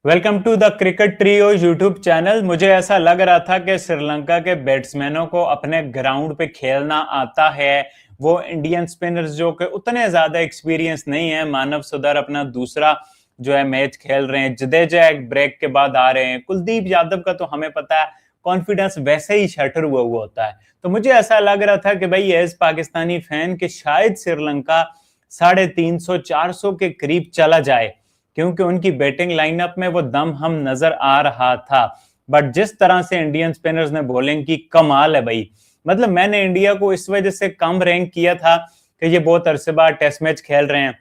Welcome to the cricket trio YouTube channel. मुझे ऐसा लग रहा था कि श्रीलंका के बैट्समैनों को अपने ग्राउंड पे खेलना आता है। वो इंडियन स्पिनर्स जो कि उतने ज्यादा एक्सपीरियंस नहीं है। मानव सुधर अपना दूसरा जो है मैच खेल रहे हैं, जडेजा एक ब्रेक के बाद आ रहे हैं, कुलदीप यादव का तो हमें पता है कॉन्फिडेंस वैसे ही शटर हुआ होता है। तो मुझे ऐसा लग रहा था कि भाई एज पाकिस्तानी फैन कि शायद श्रीलंका 350-400 के करीब चला जाए, क्योंकि उनकी बैटिंग लाइनअप में वो दम हम नजर आ रहा था। बट जिस तरह से इंडियन स्पिनर्स ने बॉलिंग की, कमाल है भाई। मतलब मैंने इंडिया को इस वजह से कम रैंक किया था कि ये बहुत अरसे बाद टेस्ट मैच खेल रहे हैं,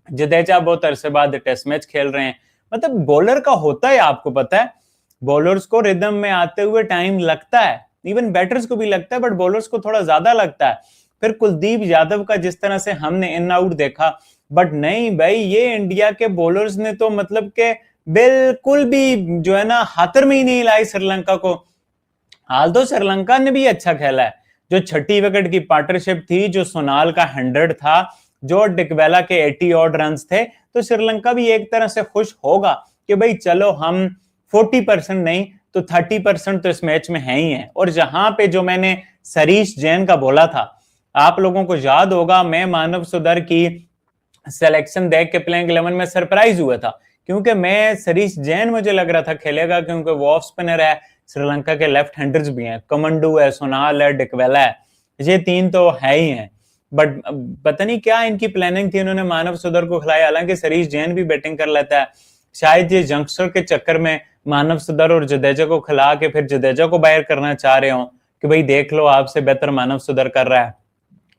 जडेजा बहुत अरसे बाद टेस्ट मैच खेल रहे हैं। मतलब बॉलर का होता है, आपको पता है बॉलर्स को रिदम में आते हुए टाइम लगता है, इवन बैटर्स को भी लगता है, बट बॉलर्स को थोड़ा ज्यादा लगता है। फिर कुलदीप यादव का जिस तरह से हमने इन आउट देखा, बट नहीं भाई, ये इंडिया के बॉलर्स ने तो मतलब के बिल्कुल भी जो है ना हाथर में ही नहीं लाई श्रीलंका को। हाल तो श्रीलंका ने भी अच्छा खेला है। जो छठी विकेट की पार्टनरशिप थी, जो सोनाल का 100 था, जो डिकवेला के 80 ऑड रन थे, तो श्रीलंका भी एक तरह से खुश होगा कि भाई चलो हम 40% नहीं तो 30% तो इस मैच में है ही है। और जहां पे जो मैंने सरीश जैन का बोला था, आप लोगों को याद होगा, मैं मानव सुधर की सिलेक्शन देख के प्लेइंग 11 में सरप्राइज हुआ था, क्योंकि मैं सरीश जैन मुझे लग रहा था खेलेगा, क्योंकि वो ऑफ स्पिनर है, श्रीलंका के लेफ्ट हैंडर्स भी हैं, कमंडू है, सोनाल है, डिकवेला है, ये तीन तो है ही हैं। बट पता नहीं क्या इनकी प्लानिंग थी, इन्होंने मानव सुधर को खिलाया। हालांकि सरीश जैन भी बैटिंग कर लेता है, शायद ये यंगस्टर के चक्कर में मानव सुधर और जडेजा को खिला के फिर जडेजा को बाहर करना चाह रहे हो कि भाई देख लो आपसे बेहतर मानव सुधर कर रहा है।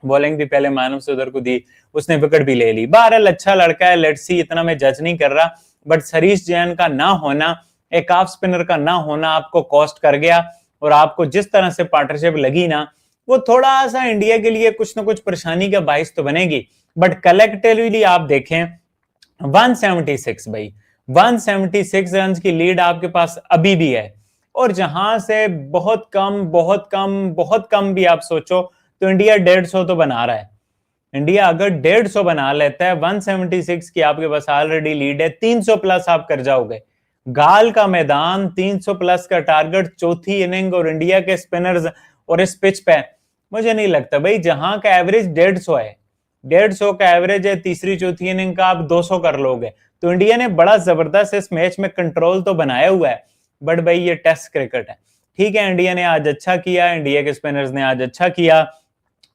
बॉलिंग भी पहले मानव सुधर को दी, उसने विकेट भी ले ली। बहरहाल अच्छा लड़का है, लेट्स सी, इतना मैं जज नहीं कर रहा। बट सरीश जैन का ना होना, एक ऑफ स्पिनर का ना होना आपको कॉस्ट कर गया। और आपको जिस तरह से पार्टनरशिप लगी ना, वो थोड़ा सा इंडिया के लिए कुछ ना कुछ परेशानी का बाइस तो बनेगी। बट कलेक्टिवली आप देखें 176 भाई, 176 रन की लीड आपके पास अभी भी है। और जहां से बहुत कम बहुत कम बहुत कम भी आप सोचो तो इंडिया 150 तो बना रहा है। इंडिया अगर 150 बना लेता है, 176 की आपके पास ऑलरेडी लीड है, 300 प्लस आप कर जाओगे। गाल का मैदान, 300 प्लस का टारगेट, चौथी इनिंग, और इंडिया के स्पिनर्स और इस पिच पे मुझे नहीं लगता भाई, जहां का एवरेज 150 है, 150 का एवरेज है, तीसरी चौथी इनिंग का आप 200 कर लोगे। तो इंडिया ने बड़ा जबरदस्त इस मैच में कंट्रोल तो बनाया हुआ है। बट भाई ये टेस्ट क्रिकेट है, ठीक है, इंडिया ने आज अच्छा किया, इंडिया के स्पिनर्स ने आज अच्छा किया,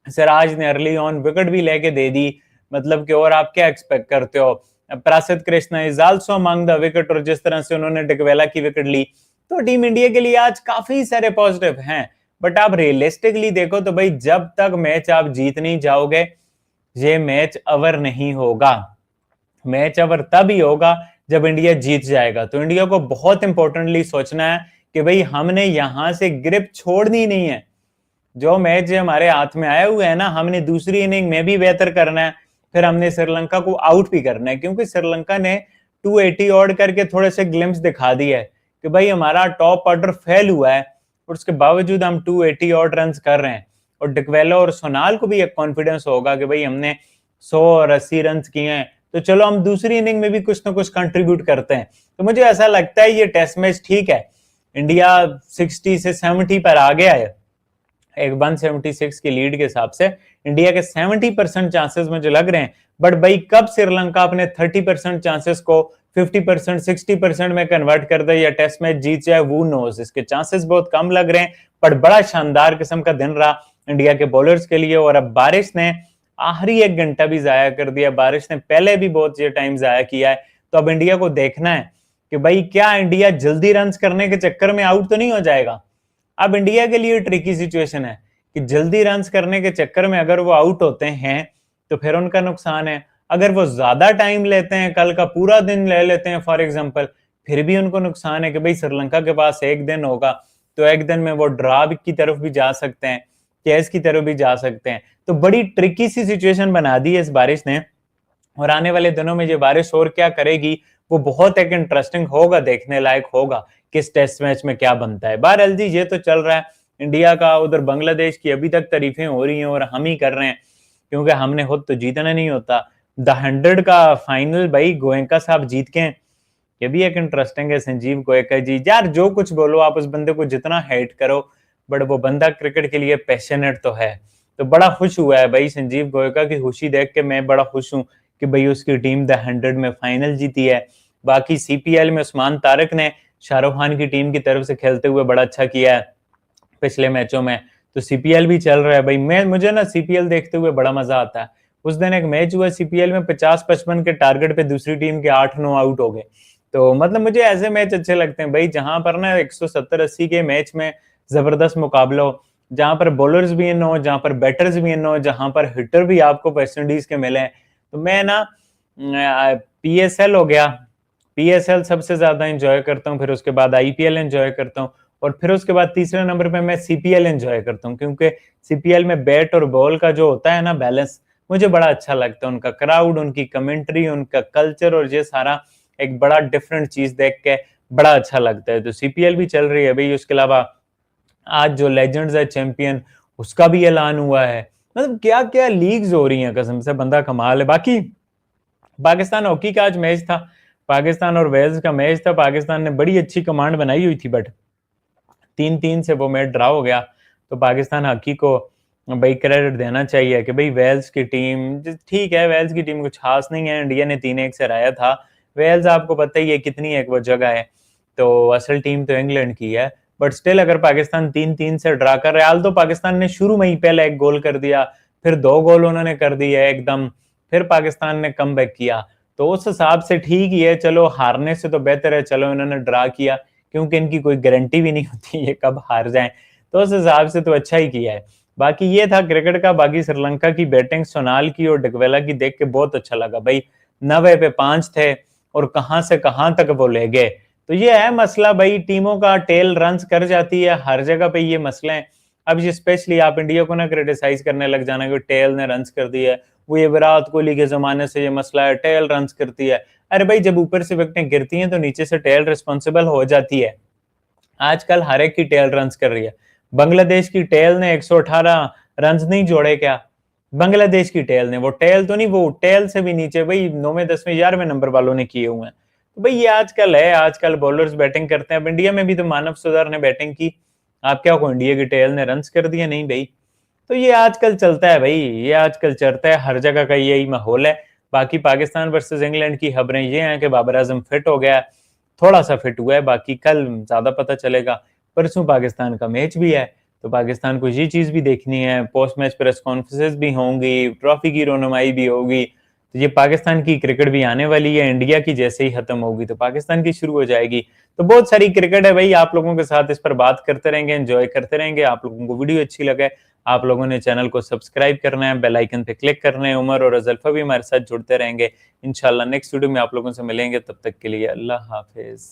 सिराज ने अर्ली ऑन विकेट भी लेके दे दी। मतलब कि और आप क्या एक्सपेक्ट करते हो? प्रसिद्ध Krishna is also among the wicket, और जिस तरह से उन्होंने डिकवेला की विकेट ली, तो टीम इंडिया के लिए आज काफी सारे पॉजिटिव हैं। बट आप रियलिस्टिकली देखो तो भाई जब तक मैच आप जीत नहीं जाओगे, ये मैच अवर नहीं होगा। मैच अवर तब ही होगा जब इंडिया जीत जाएगा। तो इंडिया को बहुत इंपॉर्टेंटली सोचना है कि भाई हमने यहां से ग्रिप छोड़नी नहीं है। जो मैच हमारे हाथ में आया हुआ है ना, हमने दूसरी इनिंग में भी बेहतर करना है, फिर हमने श्रीलंका को आउट भी करना है, क्योंकि श्रीलंका ने 280 ऑड करके थोड़े से ग्लिम्स दिखा दिया है कि भाई हमारा टॉप ऑर्डर फेल हुआ है, और उसके बावजूद हम 280 ऑड रन कर रहे हैं। और डिकवेला और सोनाल को भी एक कॉन्फिडेंस होगा कि भाई हमने 100 और 80 रन किए हैं, तो चलो हम दूसरी इनिंग में भी कुछ ना कुछ कंट्रीब्यूट करते हैं। तो मुझे ऐसा लगता है ये टेस्ट मैच ठीक है, इंडिया 60 से 70 पर आ गया है। एक 176 की लीड के हिसाब से इंडिया के 70% चांसेस मुझे लग रहे हैं। बट भाई कब श्रीलंका अपने 30% चांसेस को 50% 60% में कन्वर्ट कर दे या टेस्ट मैच जीत जाए, वो नोज, इसके चांसेस बहुत कम लग रहे हैं। पर बड़ा शानदार किस्म का दिन रहा इंडिया के बॉलर्स के लिए। और अब बारिश ने आखिरी 1 घंटा भी जाया कर दिया, बारिश ने पहले भी बहुत टाइम जाया किया है। तो अब इंडिया को देखना है कि भाई क्या इंडिया जल्दी रन करने के चक्कर में आउट तो नहीं हो जाएगा। अब इंडिया के लिए ट्रिकी सिचुएशन है कि जल्दी रन करने के चक्कर में अगर वो आउट होते हैं तो फिर उनका नुकसान है। अगर वो ज्यादा टाइम लेते हैं, कल का पूरा दिन ले लेते हैं फॉर एग्जांपल, फिर भी उनको नुकसान है कि भाई श्रीलंका के पास एक दिन होगा, तो एक दिन में वो ड्रा की तरफ भी जा सकते हैं, कैच की तरफ भी जा सकते हैं। तो बड़ी ट्रिकी सी सिचुएशन बना दी है इस बारिश ने। और आने वाले दिनों में ये बारिश और क्या करेगी, वो बहुत एक इंटरेस्टिंग होगा, देखने लायक होगा किस टेस्ट मैच में क्या बनता है। बहरहाल जी ये तो चल रहा है इंडिया का। उधर बांग्लादेश की अभी तक तारीफें हो रही हैं और हम ही कर रहे हैं, क्योंकि हमने खुद तो जीतना नहीं होता। द 100 का फाइनल भाई गोयनका साहब जीत के हैं, ये भी एक इंटरेस्टिंग है संजीव गोयका जी। यार जो कुछ बोलो आप उस बंदे को जितना हेट करो, बट वो बंदा क्रिकेट के लिए पैशनेट तो है। तो बड़ा खुश हुआ है भाई संजीव गोयका की खुशी देख के, मैं बड़ा खुश हूँ कि भाई उसकी टीम द 100 में फाइनल जीती है। बाकी सीपीएल में उस्मान तारिक ने शाहरुख खान की टीम की तरफ से खेलते हुए बड़ा अच्छा किया है पिछले मैचों में। तो सीपीएल भी चल रहा है भाई। मुझे ना सीपीएल देखते हुए बड़ा मजा आता है। उस दिन एक मैच हुआ सीपीएल में, 50-55 के टारगेट पे दूसरी टीम के 8-9 आउट हो गए। तो मतलब मुझे ऐसे मैच अच्छे लगते हैं भाई, जहां पर ना 170-80 के मैच में जबरदस्त मुकाबला हो, जहां पर बॉलर्स भी इन हो, जहां पर बैटर्स भी इन हो, जहां पर हिटर भी आपको वेस्ट इंडीज के मिले। तो मैं ना पीएसएल हो गया, पीएसएल सबसे ज्यादा एंजॉय करता हूँ, फिर उसके बाद आईपीएल एंजॉय करता हूँ, और फिर उसके बाद तीसरे नंबर पे मैं सीपीएल एंजॉय करता हूँ, क्योंकि सीपीएल में बैट और बॉल का जो होता है ना बैलेंस, मुझे बड़ा अच्छा लगता है। उनका क्राउड, उनकी कमेंट्री, उनका कल्चर और ये सारा एक बड़ा डिफरेंट चीज देख के बड़ा अच्छा लगता है। तो सीपीएल भी चल रही है भाई। उसके अलावा आज जो लेजेंड्स है चैंपियन, उसका भी ऐलान हुआ है। मतलब क्या क्या लीग्स हो रही हैं, कसम से बंदा कमाल है। बाकी पाकिस्तान हॉकी का आज मैच था, पाकिस्तान और वेल्स का मैच था। पाकिस्तान ने बड़ी अच्छी कमांड बनाई हुई थी, बट 3-3 से वो मैच ड्रा हो गया। तो पाकिस्तान हॉकी को भाई क्रेडिट देना चाहिए कि भाई वेल्स की टीम ठीक है, वेल्स की टीम कुछ खास नहीं है, इंडिया ने 3-1 से हराया था। वेल्स आपको पता ही है कितनी एक वो जगह है, तो असल टीम तो इंग्लैंड की है। बट स्टिल अगर पाकिस्तान 3-3 से ड्रा कर रहा है, तो पाकिस्तान ने शुरू में ही पहले एक गोल कर दिया, फिर 2 गोल उन्होंने कर दिए एकदम, फिर पाकिस्तान ने कम बैक किया। तो उस हिसाब से ठीक ही है, चलो हारने से तो बेहतर है चलो इन्होंने ड्रा किया, क्योंकि इनकी कोई गारंटी भी नहीं होती ये कब हार जाएं। तो उस हिसाब से तो अच्छा ही किया है। बाकी ये था क्रिकेट का। बाकी श्रीलंका की बैटिंग सोनाल की और डिकवेला की देख के बहुत अच्छा लगा भाई। 90 पे 5 थे और कहां से कहां तक वो ले गए। तो ये है मसला भाई, टीमों का टेल रन्स कर जाती है हर जगह पे, ये मसले हैं। अब ये स्पेशली आप इंडिया को ना क्रिटिसाइज करने लग जाना कि टेल ने रन्स कर दिया है, वो ये विराट कोहली के जमाने से ये मसला है, टेल रन्स करती है। अरे भाई जब ऊपर से विकेटें गिरती हैं तो नीचे से टेल रिस्पॉन्सिबल हो जाती है। आजकल हर एक की टेल रन्स कर रही है। बांग्लादेश की टेल ने 118 रन्स नहीं जोड़े क्या? बांग्लादेश की टेल ने, वो टेल तो नहीं, वो टेल से भी नीचे भाई 9वें 10वें 11वें नंबर वालों ने किए हुए हैं। तो भाई ये आजकल है, आजकल बॉलर्स बैटिंग करते हैं। अब इंडिया में भी तो मानव सुधार ने बैटिंग की, आप क्या को इंडिया की टेल ने रन्स कर दिए? नहीं भाई। तो ये आजकल चलता है भाई, ये आजकल चलता है, हर जगह का यही माहौल है। बाकी पाकिस्तान वर्सेस इंग्लैंड की खबरें ये हैं कि बाबर आजम फिट हो गया, थोड़ा सा फिट हुआ है, बाकी कल ज्यादा पता चलेगा। परसों पाकिस्तान का मैच भी है, तो पाकिस्तान को ये चीज भी देखनी है, पोस्ट मैच प्रेस कॉन्फ्रेंसेस भी होंगी, ट्रॉफी की रोनुमाई भी होगी। तो ये पाकिस्तान की क्रिकेट भी आने वाली है, इंडिया की जैसे ही खत्म होगी तो पाकिस्तान की शुरू हो जाएगी। तो बहुत सारी क्रिकेट है भाई, आप लोगों के साथ इस पर बात करते रहेंगे, एंजॉय करते रहेंगे। आप लोगों को वीडियो अच्छी लगे, आप लोगों ने चैनल को सब्सक्राइब करना है, बेल आइकन पे क्लिक करना है। उमर और अजल्फा भी हमारे साथ जुड़ते रहेंगे। इंशाल्लाह नेक्स्ट वीडियो में आप लोगों से मिलेंगे, तब तक के लिए अल्लाह हाफिज।